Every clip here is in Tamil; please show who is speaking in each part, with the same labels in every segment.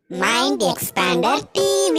Speaker 1: Mind Expander TV.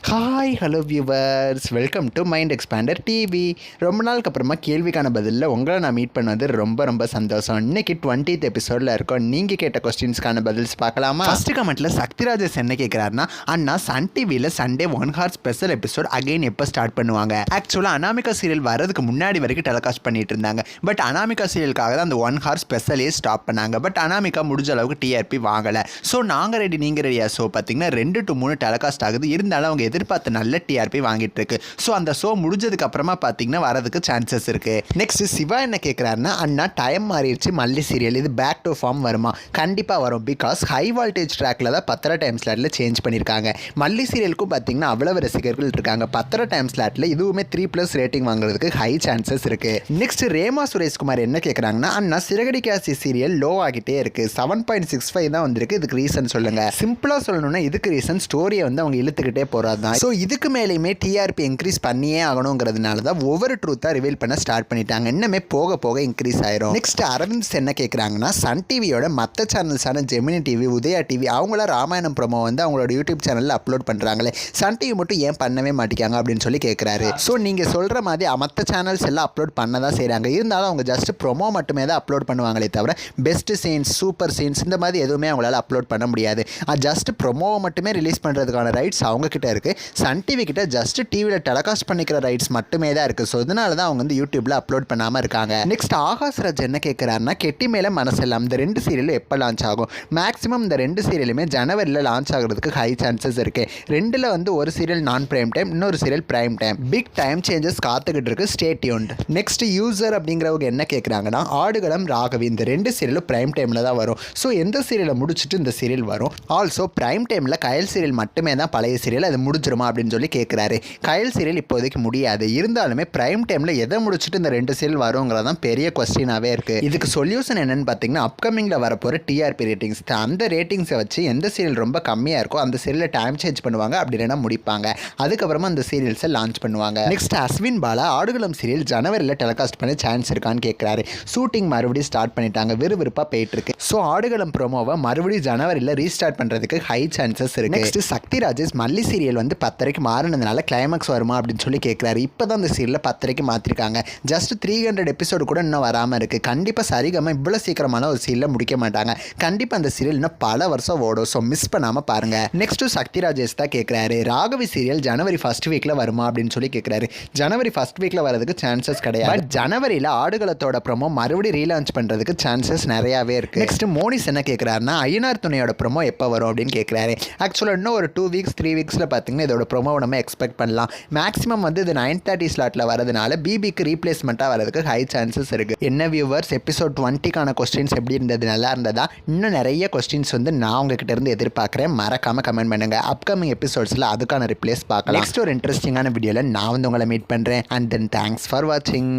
Speaker 2: Hi hello viewers, welcome to mind expander TV. ரொம்ப நாளுக்கு அப்புறமா கேள்விக்கான பதிலில் உங்களை நான் மீட் பண்ணது ரொம்ப சந்தோஷம். இன்றைக்கி 20th எபிசோடில் இருக்கோம். நீங்கள் கேட்ட கொஸ்டின்ஸ்க்கான பதில்ஸ் பார்க்கலாமா? ஃபர்ஸ்ட் கமெண்ட்டில் சக்திராஜஸ் என்ன கேட்குறாருன்னா, அண்ணா சன் டிவியில் Sunday 1 hour special episode again எப்போ ஸ்டார்ட் பண்ணுவாங்க? ஆக்சுவலாக அனாமிகா சீரியல் வரதுக்கு முன்னாடி வரைக்கும் டெலிகாஸ்ட் பண்ணிட்டு இருந்தாங்க. பட் அனாமிகா சீரியலுக்காக தான் அந்த 1 hour ஸ்பெஷலே ஸ்டாப் பண்ணாங்க. பட் அனாமிகா முடிஞ்ச அளவுக்கு டிஆர்பி வாங்கலை. ஸோ நாங்கள் ரெடி நீங்கள் ரெடியா? ஸோ பார்த்தீங்கன்னா 2 to 3 டெலிகாஸ்ட் ஆகுது. இருந்தாலும் அவங்க எதிர்பார்த்த நல்ல டிஆர்பி வாங்கிட்டு இருக்கு. ஸோ அந்த ஷோ முடிஞ்சதுக்கு அப்புறமா பார்த்தீங்கன்னா வரதுக்கு சான்சஸ் இருக்கு. நெக்ஸ்ட் சிவா என்ன கேட்குறாருன்னா, அண்ணா டைம் மாறிடுச்சு, மல்லி சீரியல் இது பேக் டு ஃபார்ம் வருமா? கண்டிப்பாக வரும். பிகாஸ் ஹை வால்டேஜ் ட்ராக்ல தான் 10 டைம் ஸ்லாட்டில் சேஞ்ச் பண்ணியிருக்காங்க. மல்லி சீரியலுக்கும் பார்த்தீங்கன்னா அவ்வளவு ரசிகர்கள் இருக்காங்க. 10 டைம் ஸ்லாட்டில் இதுவுமே 3+ ரேட்டிங் வாங்குறதுக்கு ஹை சான்சஸ் இருக்கு. நெக்ஸ்ட் ரேமா சுரேஷ்குமார் என்ன கேட்குறாங்கன்னா, அண்ணா சிறகடி காசி சீரியல் லோ ஆகிட்டே இருக்கு, 7.65 தான் வந்திருக்கு. இதுக்கு ரீசன் சொல்லுங்க. சிம்பிளாக சொல்லணும்னா இதுக்கு ரீசன் ஸ்டோரியை வந்து அவங்க இழுத்துக்கிட்டே போகிறது தான். ஸோ இதுக்கு மேலேயுமே டிஆர்பி இன்க்ரீஸ் பண்ணியே ஆகணுங்கிறதுனால தான் ஒவ்வொரு ட்ரூத்தாக ரிவீல் பண்ண ஸ்டார்ட் பண்ணிட்டாங்க. இன்னுமே போக போக இன்க்ரீஸ் ஆயிரும். நெக்ஸ்ட் அரவிந்த் என்ன கேட்குறாங்கன்னா, சன் டிவியோட மற்ற சேனல்ஸான ஜெமினி டிவி, உதயா டிவி அவங்கள ராமாயணம் ப்ரோமோ வந்து அவங்களோட யூடியூப் சேனலில் அப்லோட் பண்ணுறாங்களே, சன் டிவி மட்டும் ஏன் பண்ணவே மாட்டேங்காங்க அப்படின்னு சொல்லி கேட்குறாரு. ஸோ நீங்கள் சொல்கிற மாதிரி மற்ற சேனல்ஸ் எல்லாம் அப்லோட் பண்ண தான் செய்கிறாங்க. இருந்தாலும் அவங்க ஜஸ்ட் ப்ரோமோ மட்டுமே தான் அப்லோட் பண்ணுவாங்களே தவிர பெஸ்ட் சீன்ஸ், சூப்பர் சீன்ஸ் இந்த மாதிரி எதுவுமே அவங்களால அப்லோட் பண்ண முடியாது. ஜஸ்ட் ப்ரோமோவை மட்டுமே ரிலீஸ் பண்ணுறதுக்கான ரைட்ஸ் அவங்க கிட்ட இருக்குது. சன் டிவி கிட்ட ஜஸ்ட் டிவியில் டெலிகாஸ்ட் பண்ணிக்கிற ரைட்ஸ் மட்டுமே தான் இருக்குது. ஸோ இதனால தான் அவங்க வந்து யூடியூப்பில் அப்லோட் பண்ணாமல் இருக்காங்க. நெக்ஸ்ட் ஆகாஷ்ராஜ் என்ன கேட்குறாருன்னா, கெட்டி மேலே மனசெல்லாம் இந்த 2 சீரியலும் எப்போ லான்ச் ஆகும்? மேக்ஸிமம் இந்த 2 சீரியலுமே ஜனவரியில் லான்ச் ஆகிறதுக்கு ஹை சான்சஸ் இருக்குது. 2ல் வந்து ஒரு சீரியல் நான் பிரைம் டைம், இன்னொரு serial prime time. Big time changes காத்துக்கிட்டு இருக்கு. Stay tuned. நெக்ஸ்ட் யூசர் அப்படிங்கிறவங்க என்ன கேட்குறாங்கன்னா, ஆடுகளம் ராகவி இந்த 2 சீரியலும் பிரைம் டைமில் தான் வரும். ஸோ எந்த சீரியலை முடிச்சுட்டு இந்த சீரியல் வரும்? ஆல்சோ பிரைம் டைமில் கயல் சீரியல் மட்டுமே தான் பழைய சீரியல், அது முடிஞ்சிருமா அப்படின்னு சொல்லி கேட்குறாரு. கயல் சீரியல் இப்போதைக்கு முடியாது. இருந்தாலுமே பிரைம் டைமில் எதை முடிச்சுட்டு இந்த 2 சீரியல் வருங்கிறதான் பெரிய கொஸ்டினாகவே இருக்குது. இதுக்கு சொல்யூஷன் என்னன்னு பார்த்தீங்கன்னா, அப்கமிங்கில் வரப்போகிற டிஆர்பி ரேட்டிங்ஸ். அந்த ரேட்டிங்ஸை வச்சு எந்த சீரியல் ரொம்ப கம்மியாக இருக்கோ அந்த சீரியலை டைம் சேஞ்ச் பண்ணுவாங்க, அப்படி இல்லைன்னா முடிப்பாங்க. அதுக்கப்புறமா அந்த சீரியல்ஸை லான்ச் பண்ணுவாங்க. நெக்ஸ்ட் அஸ்வின் பாலா ஆடுகளம் சீரியல் ஜனவரியில் டெலிகாஸ்ட் பண்ண சான்ஸ் இருக்கான்னு கேட்குறாரு. ஷூட்டிங் மறுபடியும் ஸ்டார்ட் பண்ணிட்டாங்க, விறுவிறுப்பாக போயிட்டு இருக்கு. ஸோ ஆடுகளம் ப்ரோமோவை மறுபடியும் ஜனவரியில் ரீஸ்டார்ட் பண்ணுறதுக்கு ஹை சான்சஸ் இருக்கு. நெக்ஸ்ட் சக்தி ராஜேஷ் மல்லி சீரியல் வந்து 10:30 மாறினதுனால கிளைமேக்ஸ் வருமா அப்படின்னு சொல்லி கேட்குறாரு. இப்போ தான் அந்த சீரியலில் 10:30 மாற்றிருக்காங்க. ஜஸ்ட் 300 எபிசோடு கூட இன்னும் வராமல் இருக்குது. கண்டிப்பாக சரிகமாக இவ்வளோ சீக்கிரமான ஒரு சீரியலில் முடிக்க மாட்டாங்க. கண்டிப்பாக அந்த சீரியல் இன்னும் பல வருஷம் ஓடும். ஸோ மிஸ் பண்ணாமல் பாருங்கள். நெக்ஸ்ட்டு சக்தி ராஜேஷ் தான் கேட்குறாரு, ராகவி சீரியல் ஜனவரி 1st வீக்கில் வருமா அப்படின்னு சொல்லி கேட்குறாரு. ஜனவரி 1st வீக்கில் வரதுக்கு சான்சஸ் கிடையாது. பட் ஜனவரியில் ஆடுகளத்தோட ப்ரோமோ மறுபடியும் ரீலான்ச் பண்ணுறதுக்கு சான்சஸ் நிறையாவே இருக்குது. நெக்ஸ்ட் மோனிஸ் என்ன கேட்குறாருன்னா, ஐயனார் துணையோட ப்ரோமோ எப்போ வரும் அப்படின்னு கேட்குறாரு. ஆக்சுவலாக இன்னும் ஒரு 2 weeks 3 weeksல பார்த்தீங்கன்னா இதோட ப்ரோமோவை நம்ம எக்ஸ்பெக்ட் பண்ணலாம். மேக்ஸிமம் வந்து இது 9:30 ஸ்லாட்டில் வரதுனால பிபிக்கு ரீப்ளேஸ்மெண்ட்டாக வரதுக்கு ஹை சான்சஸ் இருக்குது. என்ன வியூவர்ஸ், எபிசோட் 20க்கான கொஸ்டின்ஸ் எப்படி இருந்தது? நல்லா இருந்ததா? இன்னும் நிறைய கொஸ்டின்ஸ் வந்து நான் உங்ககிட்ட இருந்து எதிர்பார்க்குறேன். மறக்காமல் கமெண்ட் பண்ணுங்கள். அப்கமிங் எபிசோட்ஸில் அதுக்கான ரிப்ளேஸ் பார்க்கலாம். நெக்ஸ்ட் ஒரு இன்ட்ரெஸ்டிங்கான வீடியோவில் நான் வந்து உங்களை மீட் பண்ணுறேன். அண்ட் தென் தேங்க்ஸ் ஃபார் வாட்சிங்.